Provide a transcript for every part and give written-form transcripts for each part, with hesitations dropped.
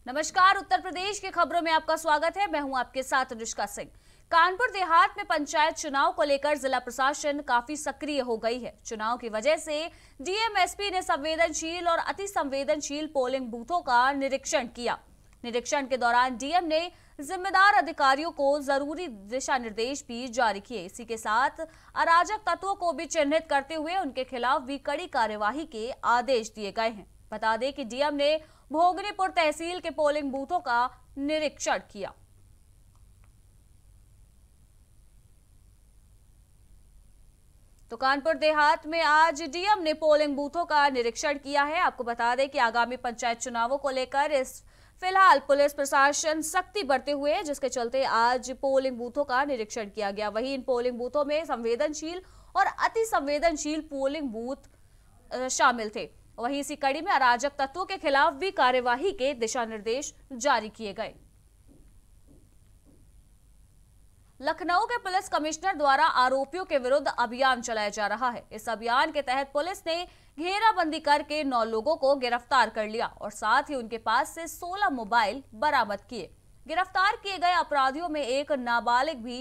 नमस्कार, उत्तर प्रदेश की खबरों में आपका स्वागत है। मैं हूं आपके साथ अनुष्का सिंह। कानपुर देहात में पंचायत चुनाव को लेकर जिला प्रशासन काफी सक्रिय हो गई है। चुनाव की वजह से डीएम-एसपी ने संवेदनशील और अति संवेदनशील पोलिंग बूथों का निरीक्षण किया। निरीक्षण के दौरान डीएम ने जिम्मेदार अधिकारियों को जरूरी दिशा निर्देश भी जारी किए। इसी के साथ अराजक तत्वों को भी चिन्हित करते हुए उनके खिलाफ भी कड़ी कार्यवाही के आदेश दिए गए हैं। बता दें कि डीएम ने भोगनीपुर तहसील के पोलिंग बूथों का निरीक्षण किया। तो कानपुर देहात में आज डीएम ने पोलिंग बूथों का निरीक्षण किया है। आपको बता दें कि आगामी पंचायत चुनावों को लेकर फिलहाल पुलिस प्रशासन सख्ती बरते हुए है, जिसके चलते आज पोलिंग बूथों का निरीक्षण किया गया। वहीं इन पोलिंग बूथों में संवेदनशील और अति संवेदनशील पोलिंग बूथ शामिल थे। वहीं इसी कड़ी में अराजक तत्वों के खिलाफ भी कार्यवाही के दिशा निर्देश जारी किए गए। लखनऊ के पुलिस कमिश्नर द्वारा आरोपियों के विरुद्ध अभियान चलाया जा रहा है। इस अभियान के तहत पुलिस ने घेराबंदी करके 9 लोगों को गिरफ्तार कर लिया और साथ ही उनके पास से 16 मोबाइल बरामद किए। गिरफ्तार किए गए अपराधियों में एक नाबालिग भी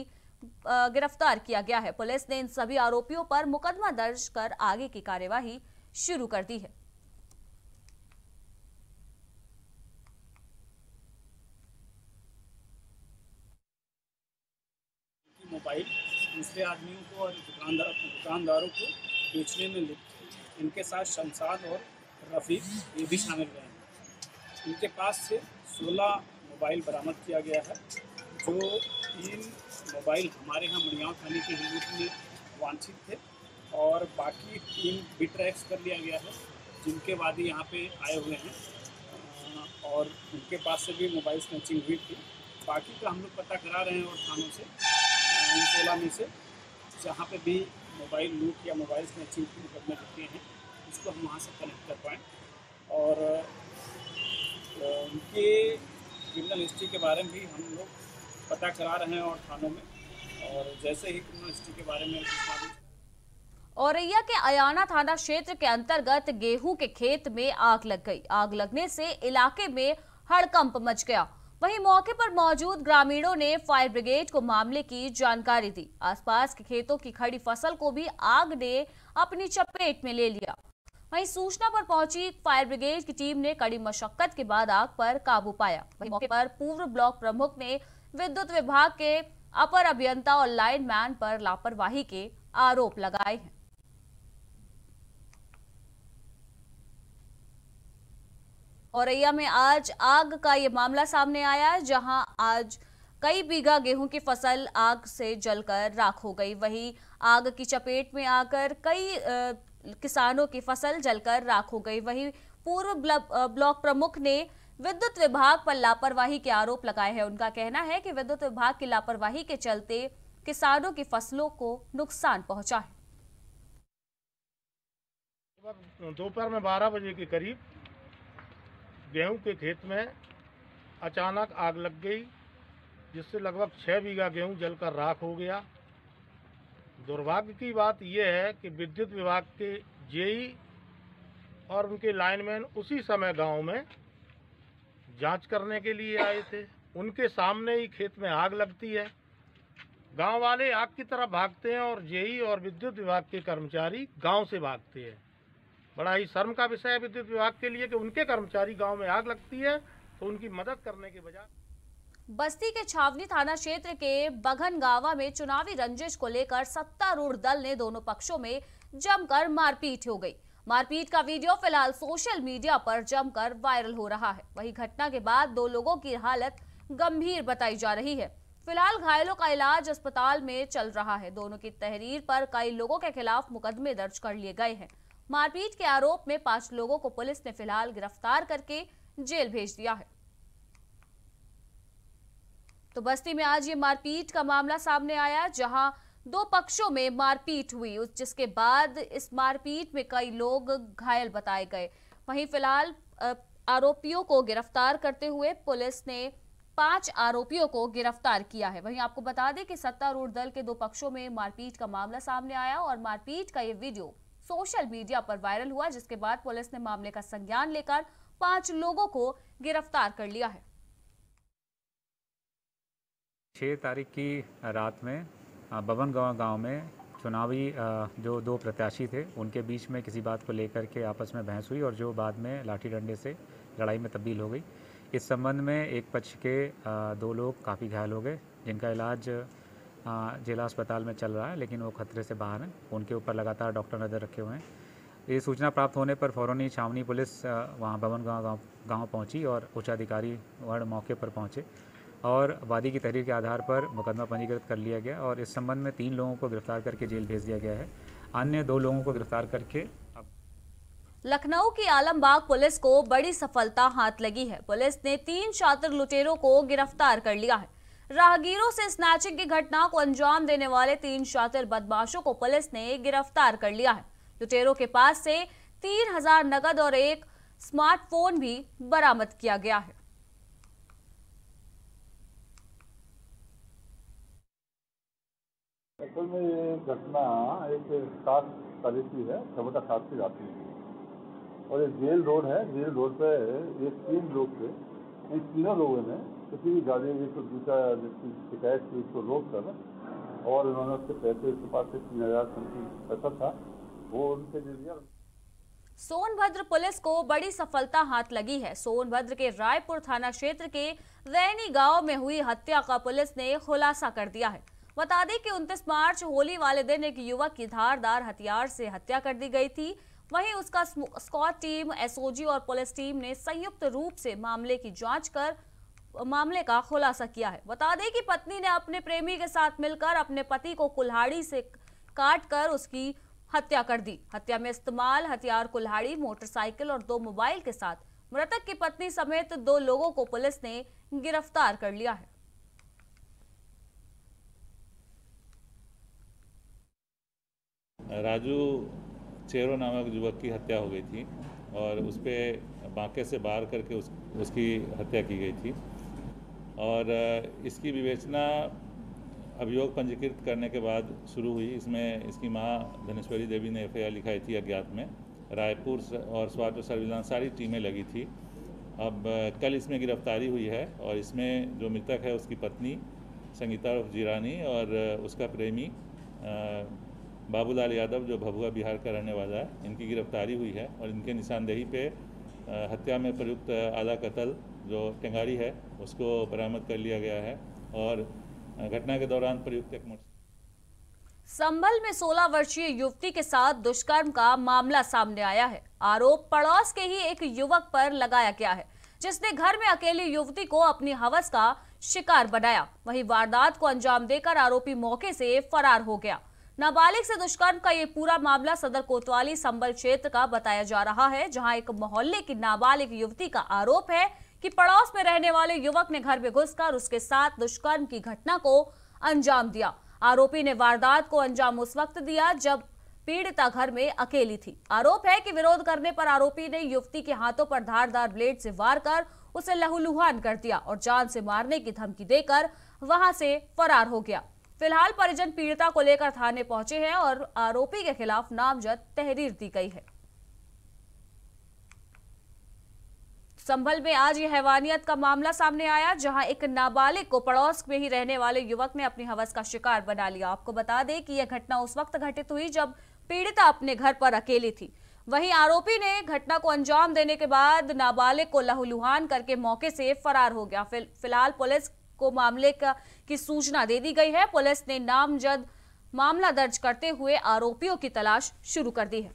गिरफ्तार किया गया है। पुलिस ने इन सभी आरोपियों पर मुकदमा दर्ज कर आगे की कार्यवाही शुरू कर दी है। मोबाइल दूसरे आदमियों को और दुकानदारों को बेचने में लिप्त। इनके साथ शमशाद और रफीक ये भी शामिल रहे हैं। इनके पास से 16 मोबाइल बरामद किया गया है। जो 3 मोबाइल हमारे यहाँ मड़ियाँव थाने की हिम्मत में वांछित थे और बाकी 3 भी ट्रैक्स कर लिया गया है, जिनके वादी यहाँ पे आए हुए हैं और उनके पास से भी मोबाइल स्नैचिंग हुई थी। बाकी का हम लोग पता करा रहे हैं और थानों से 16 में से जहाँ पे भी मोबाइल लूट या मोबाइल स्नैचिंग की मुकदमे दिखते हैं, उसको हम वहाँ से कनेक्ट कर पाएँ। और उनके क्रिमिनल हिस्ट्री के बारे में भी हम लोग पता करा रहे हैं और थानों में, और जैसे ही क्रिमिनल हिस्ट्री के बारे में औरैया के अयाना थाना क्षेत्र के अंतर्गत गेहूं के खेत में आग लग गई। आग लगने से इलाके में हड़कंप मच गया। वहीं मौके पर मौजूद ग्रामीणों ने फायर ब्रिगेड को मामले की जानकारी दी। आसपास के खेतों की खड़ी फसल को भी आग ने अपनी चपेट में ले लिया। वहीं सूचना पर पहुंची फायर ब्रिगेड की टीम ने कड़ी मशक्कत के बाद आग पर काबू पाया। वहीं मौके पर पूर्व ब्लॉक प्रमुख ने विद्युत विभाग के अपर अभियंता और लाइनमैन पर लापरवाही के आरोप लगाए हैं। औरैया में आज आग का ये मामला सामने आया है, जहां आज कई बीघा गेहूं की फसल आग से जलकर राख हो गई। वहीं आग की चपेट में आकर कई किसानों की फसल जलकर राख हो गई। वहीं पूर्व ब्लॉक प्रमुख ने विद्युत विभाग पर लापरवाही के आरोप लगाए हैं। उनका कहना है कि विद्युत विभाग की लापरवाही के चलते किसानों की फसलों को नुकसान पहुंचा है। दोपहर में 12 बजे के करीब गेहूं के खेत में अचानक आग लग गई, जिससे लगभग 6 बीघा गेहूं जलकर राख हो गया। दुर्भाग्य की बात यह है कि विद्युत विभाग के जेई और उनके लाइनमैन उसी समय गांव में जांच करने के लिए आए थे। उनके सामने ही खेत में आग लगती है। गांव वाले आग की तरफ भागते हैं और जेई और विद्युत विभाग के कर्मचारी गांव से भागते हैं। बड़ा ही शर्म का विषय है विद्युत विभाग के लिए कि उनके कर्मचारी गांव में आग लगती है तो उनकी मदद करने के बजाय। बस्ती के छावनी थाना क्षेत्र के बघनगावा में चुनावी रंजिश को लेकर सत्तारूढ़ दल ने दोनों पक्षों में जमकर मारपीट हो गई। मारपीट का वीडियो फिलहाल सोशल मीडिया पर जमकर वायरल हो रहा है। वहीं घटना के बाद 2 लोगों की हालत गंभीर बताई जा रही है। फिलहाल घायलों का इलाज अस्पताल में चल रहा है। दोनों की तहरीर पर कई लोगों के खिलाफ मुकदमे दर्ज कर लिए गए हैं। मारपीट के आरोप में 5 लोगों को पुलिस ने फिलहाल गिरफ्तार करके जेल भेज दिया है। तो बस्ती में आज ये मारपीट का मामला सामने आया, जहां 2 पक्षों में मारपीट हुई, जिसके बाद इस मारपीट में कई लोग घायल बताए गए। वहीं फिलहाल आरोपियों को गिरफ्तार करते हुए पुलिस ने 5 आरोपियों को गिरफ्तार किया है। वहीं आपको बता दें कि सत्तारूढ़ दल के 2 पक्षों में मारपीट का मामला सामने आया और मारपीट का ये वीडियो सोशल मीडिया पर वायरल हुआ, जिसके बाद पुलिस ने मामले का संज्ञान लेकर 5 लोगों को गिरफ्तार कर लिया है। 6 तारीख की रात में बबनगांव गांव में चुनावी जो 2 प्रत्याशी थे उनके बीच में किसी बात को लेकर के आपस में बहस हुई और जो बाद में लाठी डंडे से लड़ाई में तब्दील हो गई। इस संबंध में एक पक्ष के 2 लोग काफ़ी घायल हो गए, जिनका इलाज जिला अस्पताल में चल रहा है, लेकिन वो खतरे से बाहर हैं। उनके ऊपर लगातार डॉक्टर नज़र रखे हुए हैं। ये सूचना प्राप्त होने पर फौरन ही छावनी पुलिस वहाँ बबनगांव गाँव पहुँची और उच्च अधिकारी वहाँ मौके पर पहुँचे और वादी की तहरीर के आधार पर मुकदमा पंजीकृत कर लिया गया और इस संबंध में 3 लोगों को गिरफ्तार करके जेल भेज दिया गया है। अन्य 2 लोगों को गिरफ्तार करके लखनऊ की आलमबाग पुलिस को बड़ी सफलता हाथ लगी है। पुलिस ने 3 शातिर लुटेरों को गिरफ्तार कर लिया है। राहगीरों से स्नैचिंग की घटना को अंजाम देने वाले 3 शातिर बदमाशों को पुलिस ने गिरफ्तार कर लिया है। लुटेरों के पास से 3000 नकद और एक स्मार्टफोन भी बरामद किया गया है। असल में ये घटना एक 7 तारीख की है, 7 की रात में, और ये जेल रोड है। जेल रोड पे ये 3 लोग थे। इन तीनों लोगों ने किसी भी गाड़ी में दूसरा शिकायत की उसको रोक कर और उन्होंने उसके पैसे, उसके पास से 3000 पैसा था, वो उनसे दे दिया। सोनभद्र पुलिस को बड़ी सफलता हाथ लगी है। सोनभद्र के रायपुर थाना क्षेत्र के रैनी गांव में हुई हत्या का पुलिस ने खुलासा कर दिया है। बता दें कि 29 मार्च होली वाले दिन एक युवक की धारदार हथियार से हत्या कर दी गई थी। वहीं उसका स्क्वाड टीम, एसओजी और पुलिस टीम ने संयुक्त रूप से मामले की जांच कर मामले का खुलासा किया है। बता दें कि पत्नी ने अपने प्रेमी के साथ मिलकर अपने पति को कुल्हाड़ी से काट कर उसकी हत्या कर दी। हत्या में इस्तेमाल हथियार कुल्हाड़ी, मोटरसाइकिल और 2 मोबाइल के साथ मृतक की पत्नी समेत 2 लोगों को पुलिस ने गिरफ्तार कर लिया है। राजू चेरो नामक युवक की हत्या हो गई थी और उस पर बांके से बाहर करके उसकी हत्या की गई थी और इसकी विवेचना अभियोग पंजीकृत करने के बाद शुरू हुई। इसमें इसकी मां धनेश्वरी देवी ने एफआईआर लिखाई थी अज्ञात में। रायपुर और स्वाट सर्विलांस सारी टीमें लगी थी। अब कल इसमें गिरफ्तारी हुई है और इसमें जो मृतक है उसकी पत्नी संगीता जीरानी और उसका प्रेमी बाबूलाल यादव जो भभुआ बिहार का रहने वाला है, इनकी गिरफ्तारी हुई है और इनके निशानदेही पे हत्या में प्रयुक्त आला कत्ल जो टेंगारी है उसको बरामद कर लिया गया है और घटना के दौरान प्रयुक्त एक संभल में 16 वर्षीय युवती के साथ दुष्कर्म का मामला सामने आया है। आरोप पड़ोस के ही एक युवक पर लगाया गया है, जिसने घर में अकेली युवती को अपनी हवस का शिकार बनाया। वहीं वारदात को अंजाम देकर आरोपी मौके से फरार हो गया। नाबालिग से दुष्कर्म का ये पूरा मामला सदर कोतवाली संभल क्षेत्र का बताया जा रहा है, जहां एक मोहल्ले की नाबालिग युवती का आरोप है कि पड़ोस में रहने वाले युवक ने घर में घुसकर उसके साथ दुष्कर्म की घटना को अंजाम दिया। आरोपी ने वारदात को अंजाम उस वक्त दिया जब पीड़िता घर में अकेली थी। आरोप है कि विरोध करने पर आरोपी ने युवती के हाथों पर धारदार ब्लेड से वार कर उसे लहूलुहान कर दिया और जान से मारने की धमकी देकर वहां से फरार हो गया। फिलहाल परिजन पीड़िता को लेकर थाने पहुंचे हैं और आरोपी के खिलाफ नामजद तहरीर दी गई है। संभल में आज ये हैवानियत का मामला सामने आया, जहां एक नाबालिग को पड़ोस में ही रहने वाले युवक ने अपनी हवस का शिकार बना लिया। आपको बता दें कि यह घटना उस वक्त घटित हुई जब पीड़िता अपने घर पर अकेली थी। वहीं आरोपी ने घटना को अंजाम देने के बाद नाबालिग को लहूलुहान करके मौके से फरार हो गया। फिलहाल पुलिस को मामले की सूचना दे दी गई है। पुलिस ने नामजद मामला दर्ज करते हुए आरोपियों की तलाश शुरू कर दी है।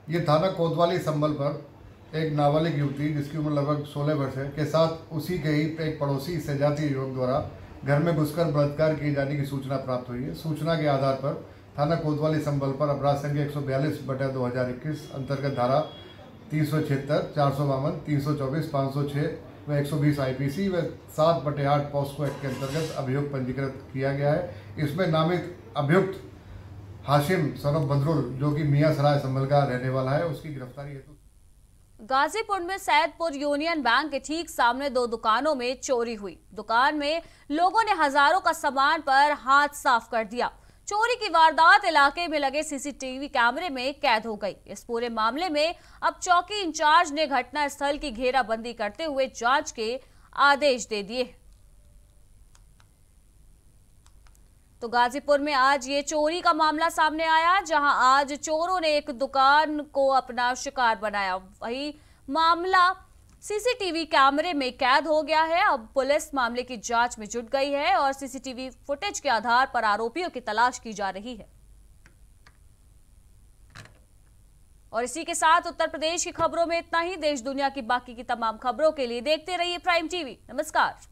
ये थाना कोतवाली संभल पर एक नाबालिग युवती जिसकी उम्र लगभग 16 वर्ष है के साथ उसी के ही एक पड़ोसी सजातीय युवक द्वारा घर में घुसकर बलात्कार किए जाने की सूचना प्राप्त हुई है। सूचना के आधार पर थाना कोतवाली संभल पर अपराध संख्या 142/2021 अंतर्गत धारा 376, 452, 324, 506 व 120 IPC व 7/8 पॉस्को एक्ट के अंतर्गत अभियोग पंजीकृत किया गया है। इसमें नामित अभियुक्त हाशिम सनफ बदरुल जो कि मियां सराय संभल का रहने वाला है, उसकी गिरफ्तारी हेतु गाजीपुर में सैदपुर यूनियन बैंक के ठीक सामने 2 दुकानों में चोरी हुई। दुकान में लोगों ने हजारों का सामान पर हाथ साफ कर दिया। चोरी की वारदात इलाके में लगे सीसीटीवी कैमरे में कैद हो गई। इस पूरे मामले में अब चौकी इंचार्ज ने घटना स्थल की घेराबंदी करते हुए जांच के आदेश दे दिए। तो गाजीपुर में आज ये चोरी का मामला सामने आया, जहां आज चोरों ने एक दुकान को अपना शिकार बनाया। वही मामला सीसीटीवी कैमरे में कैद हो गया है। अब पुलिस मामले की जांच में जुट गई है और सीसीटीवी फुटेज के आधार पर आरोपियों की तलाश की जा रही है। और इसी के साथ उत्तर प्रदेश की खबरों में इतना ही। देश दुनिया की बाकी की तमाम खबरों के लिए देखते रहिए प्राइम टीवी। नमस्कार।